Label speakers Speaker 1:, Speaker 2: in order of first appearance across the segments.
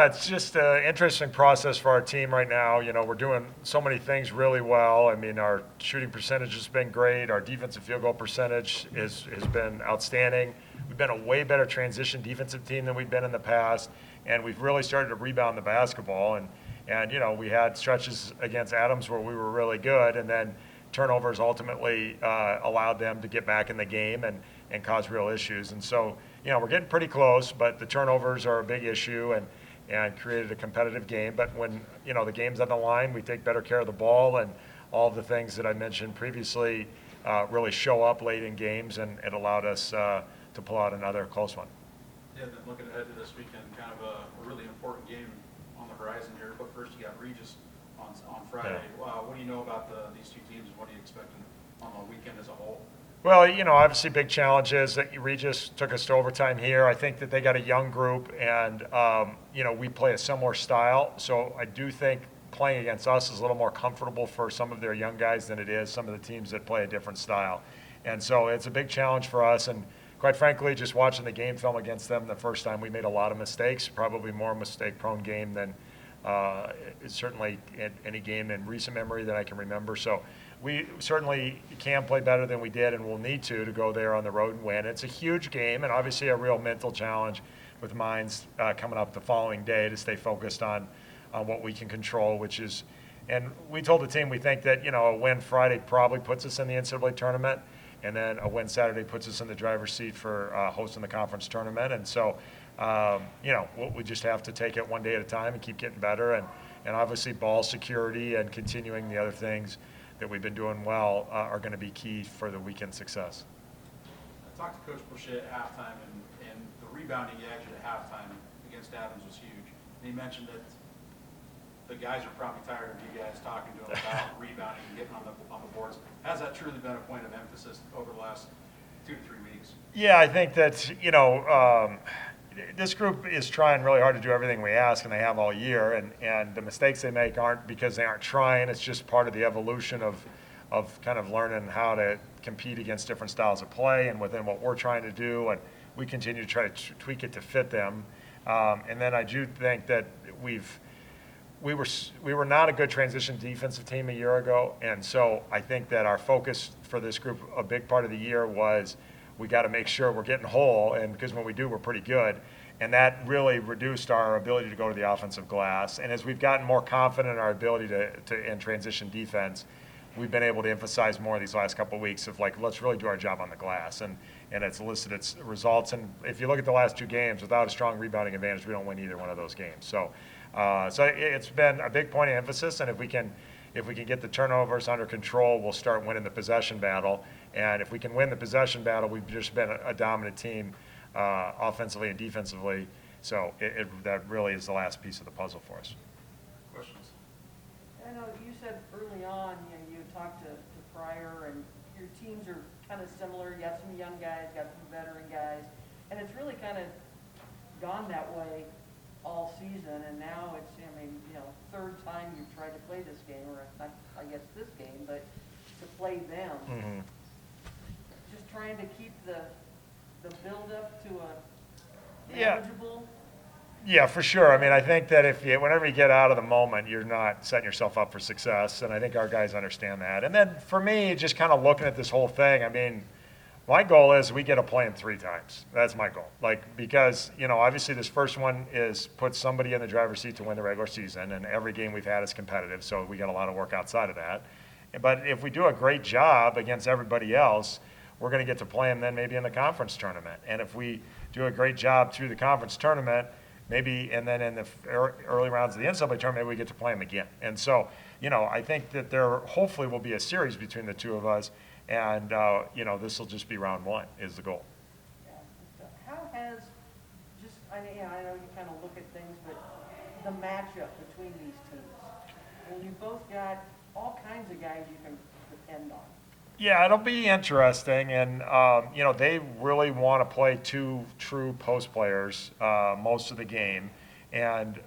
Speaker 1: Yeah, it's just an interesting process for our team right now. We're doing so many things really well. I mean, our shooting percentage has been great. Our defensive field goal percentage has been outstanding. We've been a way better transition defensive team than we've been in the past, and we've really started to rebound the basketball. And we had stretches against Adams where we were really good, and then turnovers ultimately allowed them to get back in the game and cause real issues. And so, we're getting pretty close, but the turnovers are a big issue and created a competitive game. But when, the game's on the line, we take better care of the ball, and all of the things that I mentioned previously really show up late in games, and it allowed us to pull out another close one.
Speaker 2: Yeah, then looking ahead to this weekend, kind of a really important game on the horizon here. But first, you got Regis on Friday.
Speaker 1: Yeah.
Speaker 2: What do you know about these two teams, and what do you expect on the weekend as a whole?
Speaker 1: Well, obviously big challenge is that Regis took us to overtime here. I think that they got a young group, and, we play a similar style. So I do think playing against us is a little more comfortable for some of their young guys than it is some of the teams that play a different style. And so it's a big challenge for us. And quite frankly, just watching the game film against them the first time, we made a lot of mistakes, probably more mistake-prone game than certainly any game in recent memory that I can remember. So we certainly can play better than we did, and we'll need to go there on the road and win. It's a huge game, and obviously a real mental challenge with minds coming up the following day to stay focused on what we can control, which is, and we told the team we think that, a win Friday probably puts us in the NCAA tournament, and then a win Saturday puts us in the driver's seat for hosting the conference tournament. And so, we just have to take it one day at a time and keep getting better, and obviously ball security and continuing the other things that we've been doing well are going to be key for the weekend success.
Speaker 2: I talked to Coach Boucher at halftime, and the rebounding you actually at halftime against Adams was huge. And he mentioned that the guys are probably tired of you guys talking to them about rebounding and getting on the boards. Has that truly been a point of emphasis over the last 2 to 3 weeks?
Speaker 1: Yeah, I think that, this group is trying really hard to do everything we ask, and they have all year. And the mistakes they make aren't because they aren't trying. It's just part of the evolution of kind of learning how to compete against different styles of play and within what we're trying to do. And we continue to try to tweak it to fit them. And then I do think that we were not a good transition defensive team a year ago. And so I think that our focus for this group, a big part of the year was, we got to make sure we're getting whole, and because when we do, we're pretty good. And that really reduced our ability to go to the offensive glass. And as we've gotten more confident in our ability to in transition defense, we've been able to emphasize more these last couple of weeks of let's really do our job on the glass. And it's elicited its results. And if you look at the last 2 games, without a strong rebounding advantage, we don't win either one of those games. So it's been a big point of emphasis. And if we can get the turnovers under control, we'll start winning the possession battle. And if we can win the possession battle, we've just been a dominant team offensively and defensively. So that really is the last piece of the puzzle for us.
Speaker 2: Questions?
Speaker 3: I know you said early on, you talked to Pryor, and your teams are kind of similar. You got some young guys, got some veteran guys, and it's really kind of gone that way all season. And now it's, third time you've tried to play this game, or not, I guess this game, but to play them.
Speaker 1: Mm-hmm.
Speaker 3: Just trying to keep the build up to a
Speaker 1: Yeah.
Speaker 3: manageable.
Speaker 1: Yeah, for sure. I mean, I think that whenever you get out of the moment, you're not setting yourself up for success, and I think our guys understand that. And then for me, just kind of looking at this whole thing, I mean, my goal is we get to play them 3 times. That's my goal. Because, obviously this first one puts somebody in the driver's seat to win the regular season, and every game we've had is competitive, so we got a lot of work outside of that. But if we do a great job against everybody else, we're going to get to play them then maybe in the conference tournament. And if we do a great job through the conference tournament, and then in the early rounds of the NCAA tournament, maybe we get to play them again. And so, I think that there hopefully will be a series between the two of us, and, this will just be round 1 is the goal.
Speaker 3: Yeah. So how has I know you kind of look at things, but the matchup between these teams, and you both got all kinds of guys you can depend on.
Speaker 1: Yeah, it'll be interesting, and they really want to play 2 true post players most of the game, and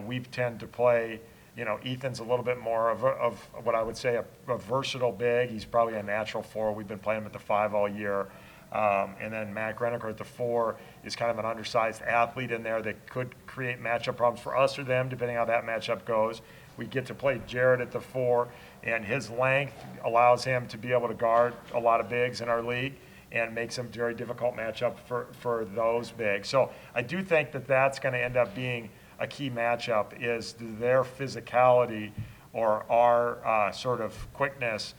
Speaker 1: we tend to play. Ethan's a little bit more of what I would say a versatile big. He's probably a natural 4. We've been playing him at the 5 all year. And then Matt Greeniker at the 4 is kind of an undersized athlete in there that could create matchup problems for us or them, depending how that matchup goes. We get to play Jared at the 4, and his length allows him to be able to guard a lot of bigs in our league and makes them very difficult matchup for those bigs. So I do think that that's going to end up being a key matchup, is their physicality or our sort of quickness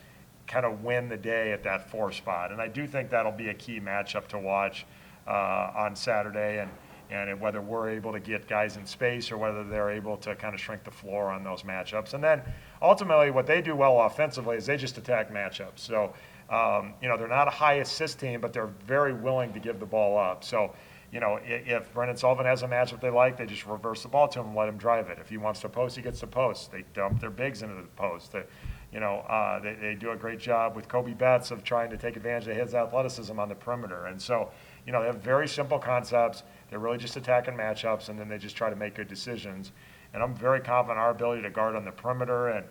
Speaker 1: kind of win the day at that 4 spot. And I do think that'll be a key matchup to watch on Saturday, and whether we're able to get guys in space or whether they're able to kind of shrink the floor on those matchups. And then ultimately what they do well offensively is they just attack matchups. So, they're not a high assist team, but they're very willing to give the ball up. So, if Brendan Sullivan has a matchup they like, they just reverse the ball to him and let him drive it. If he wants to post, he gets to post. They dump their bigs into the post. They do a great job with Kobe Betts of trying to take advantage of his athleticism on the perimeter. And so, they have very simple concepts. They're really just attacking matchups, and then they just try to make good decisions. And I'm very confident in our ability to guard on the perimeter, and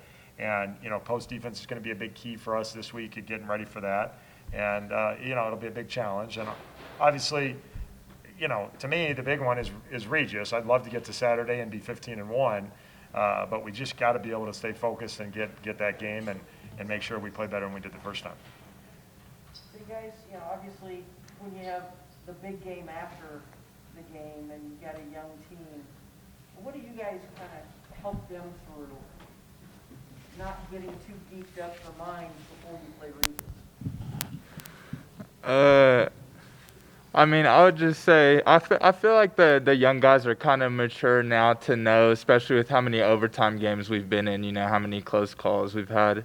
Speaker 1: post defense is going to be a big key for us this week at getting ready for that. And, it'll be a big challenge. And obviously, to me, the big one is Regis. I'd love to get to Saturday and be 15-1, but we just got to be able to stay focused and get that game and make sure we play better than we did the first time.
Speaker 3: So you guys, obviously, when you have the big game after the game and you've got a young team, what do you guys kind of help them through not getting too beefed up for minds before you play Regis?
Speaker 4: I would just say I feel like the young guys are kind of mature now to know, especially with how many overtime games we've been in, how many close calls we've had.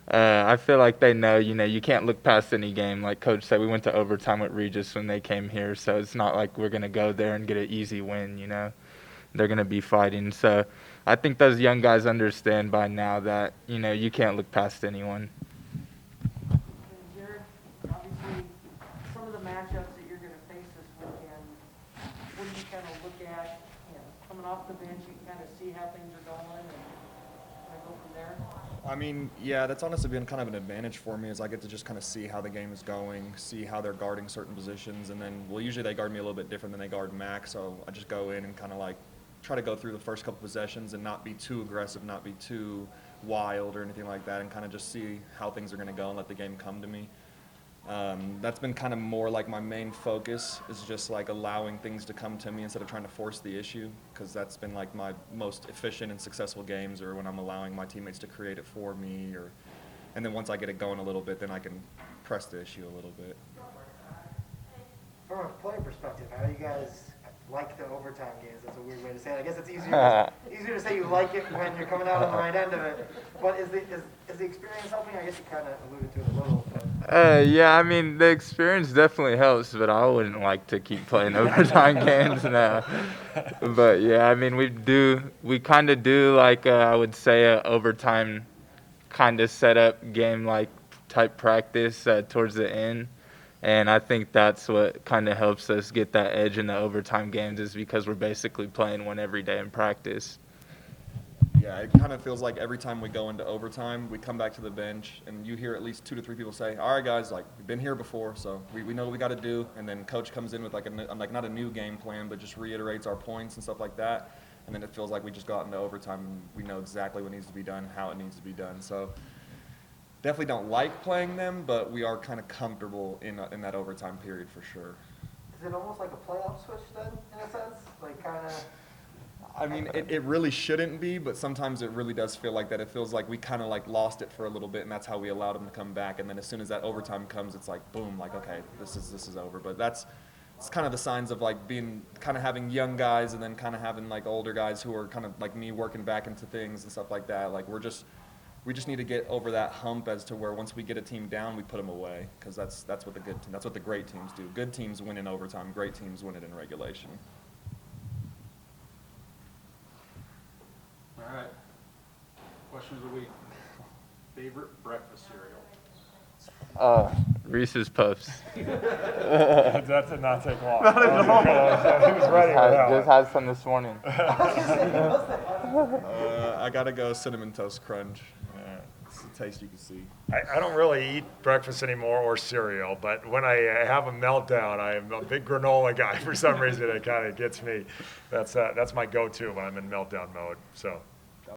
Speaker 4: I feel like they know, you can't look past any game. Like Coach said, we went to overtime with Regis when they came here, so it's not like we're going to go there and get an easy win, They're going to be fighting. So I think those young guys understand by now that, you can't look past anyone.
Speaker 3: And Jared, obviously, some of the matchups that you're going to face this weekend, what do you kind of look at, coming off the bench, you can kind of see how things are going and kind of go from there?
Speaker 5: Yeah, that's honestly been kind of an advantage for me, is I get to just kind of see how the game is going, see how they're guarding certain positions, and then, usually they guard me a little bit different than they guard Mac, so I just go in and kind of try to go through the first couple possessions and not be too aggressive, not be too wild or anything like that, and kind of just see how things are going to go and let the game come to me. That's been kind of more like my main focus, is just allowing things to come to me instead of trying to force the issue, because that's been my most efficient and successful games, or when I'm allowing my teammates to create it for me, and then once I get it going a little bit, then I can press the issue a little bit.
Speaker 6: From a player perspective, how do you guys like the overtime games? That's a weird way to say it. I guess it's easier to say you like it when you're coming out on the right end of it. But is the experience helping? I guess you kind of alluded to it a little. But.
Speaker 4: The experience definitely helps, but I wouldn't like to keep playing overtime games now. But yeah, we kind of do I would say a overtime kind of setup game type practice towards the end. And I think that's what kind of helps us get that edge in the overtime games, is because we're basically playing one every day in practice.
Speaker 5: Yeah, it kind of feels like every time we go into overtime, we come back to the bench, and you hear at least 2 to 3 people say, all right, guys, we've been here before, so we know what we got to do. And then Coach comes in with not a new game plan, but just reiterates our points and stuff like that. And then it feels like we just got into overtime, and we know exactly what needs to be done, how it needs to be done. So definitely don't like playing them, but we are kind of comfortable in that overtime period for sure.
Speaker 6: Is it almost like a playoff switch then, in a sense?
Speaker 5: It really shouldn't be, but sometimes it really does feel like that. It feels like we kind of lost it for a little bit, and that's how we allowed them to come back. And then as soon as that overtime comes, it's boom, okay, this is over. But it's kind of the signs of having young guys, and then kind of having older guys who are kind of like me, working back into things and stuff like that. We just need to get over that hump as to where once we get a team down, we put them away, because that's what that's what the great teams do. Good teams win in overtime. Great teams win it in regulation.
Speaker 2: All right. Question of the week. Favorite breakfast cereal?
Speaker 4: Reese's Puffs.
Speaker 1: That did not take long. He was ready with that
Speaker 4: Just
Speaker 1: one.
Speaker 4: had some this morning.
Speaker 5: I gotta go Cinnamon Toast Crunch. It's a taste you can see.
Speaker 1: I don't really eat breakfast anymore or cereal, but when I have a meltdown, I am a big granola guy for some reason. It kind of gets me. That's my go-to when I'm in meltdown mode. So.